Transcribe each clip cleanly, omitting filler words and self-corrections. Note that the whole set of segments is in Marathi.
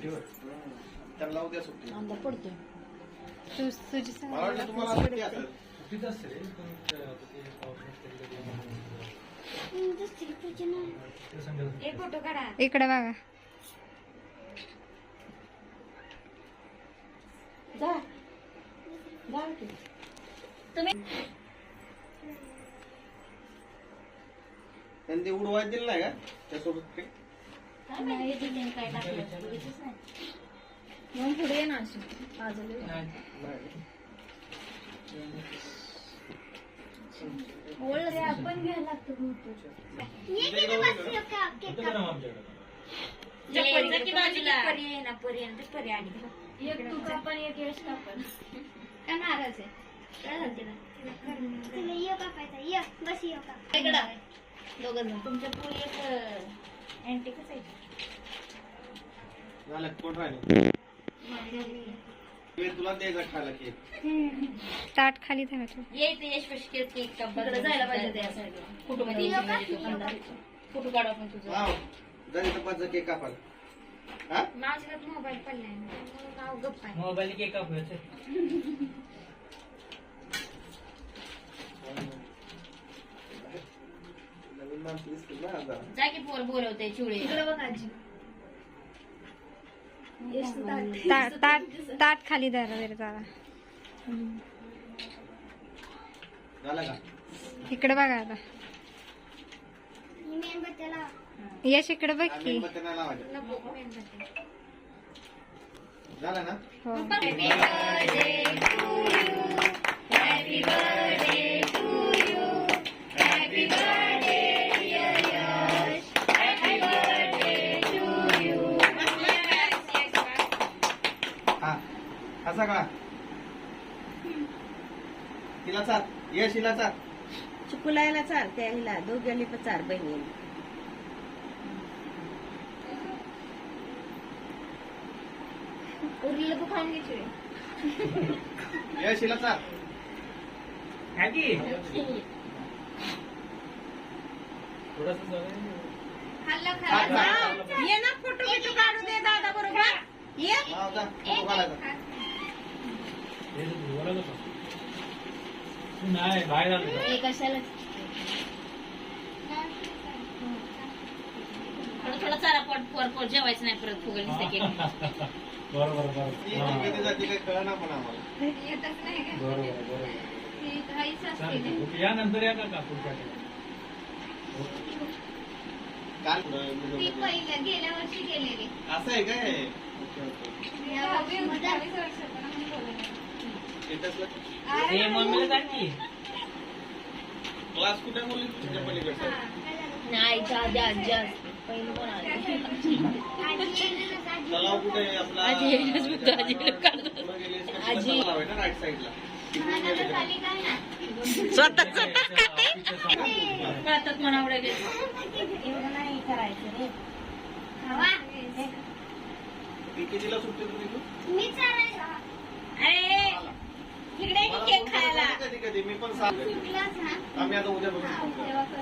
त्यांना उद्या सुट्टी. अंधार पडतोय. तुझी मला वाटलं तुम्हाला सुट्टी असेल. एक फोटो काढा. इकडे बघा. जा जा की. तुम्ही त्यांनी उडवायला दिलं नाही का त्यासोबत काही? नाही दिले काय टाकलं बघितलंच नाही. मग पुढे ये ना अशी बाजूला. ओळख आपण घ्यायला लागतो नाराज आहे. काय झालं तिला? दोघं तुमच्या पुढे एक अँटिकच आहे. झालं कोण राहिले तुला द्यायचा खायला केक. ताट खाली धरायचं. यायचं यशपेश केक जायला पाहिजे त्या साईडला. फोटो मध्ये फोटो काढा पण तुझा. जरी तर पाच केक कापाल. हा माझ्याकडे मोबाईल पडलाय नाव गप्प आहे. Mobile cake कापायचं. नवीन माणसं दिसतील ना आता. जा की पोर बोलवते चिवळे. इकडे बघ आजी. ताट खाली धरा जरा जरा. झालं का? इकडे बघा आता. यश इकडे बघ की. मेणबत्त्या नाही लावायच्या. झालं ना? हो. असा का तिला चाल यश हिला चाल. चिकुलायला चाल त्या हिला दोघांनी पण चार बहिणी. उरलेलं तू खाऊन घे चिवळे. यश हिला चाल. खाल्ला खा, खाल्ला. खा. ये ना फोटो बिटो काढू दे दादा बरोबर. ये हा, जा. फोटो काढायचा. नाही बाहेर आलो. हे कशाला थोडं चारा पोट जेवायचं नाही परत फुगल केक. बरोबर ती कधी जाते काही कळना पण आम्हाला. येतच नाही का? बरोबर. ती घाईच असते. ओके, या नंतर या का पुढच्या काल ती पहिल्या गेल्या वर्षी गेलेली. असं आहे काय? या वर्षी 22 वर्षापर्यंत बोलवलं. स्टेटसला हे मम्मीला जा की. क्लास कुठे बोलली तुझ्या पलीकडचा? नाही आजी आजी असते. पहिलं कोण आलं? तलाव कुठे आहे आपला? आजी येईलच बुद्ध, आजी काढतो. पुढे गेलीस का? आजी. तलाव आहे ना राईट साईडला. तिकडून गेले का? स्वतः कळतात म्हणा एवढं एवढं नाही करायचं रे. ती कितीला सुटते तुम्ही तू? अरे इकडे केक खायला. कधी कधी मी पण सांगतो आम्ही आता उद्या बघू.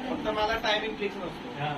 फक्त मला टायमिंग फिक्स नसतो. हा.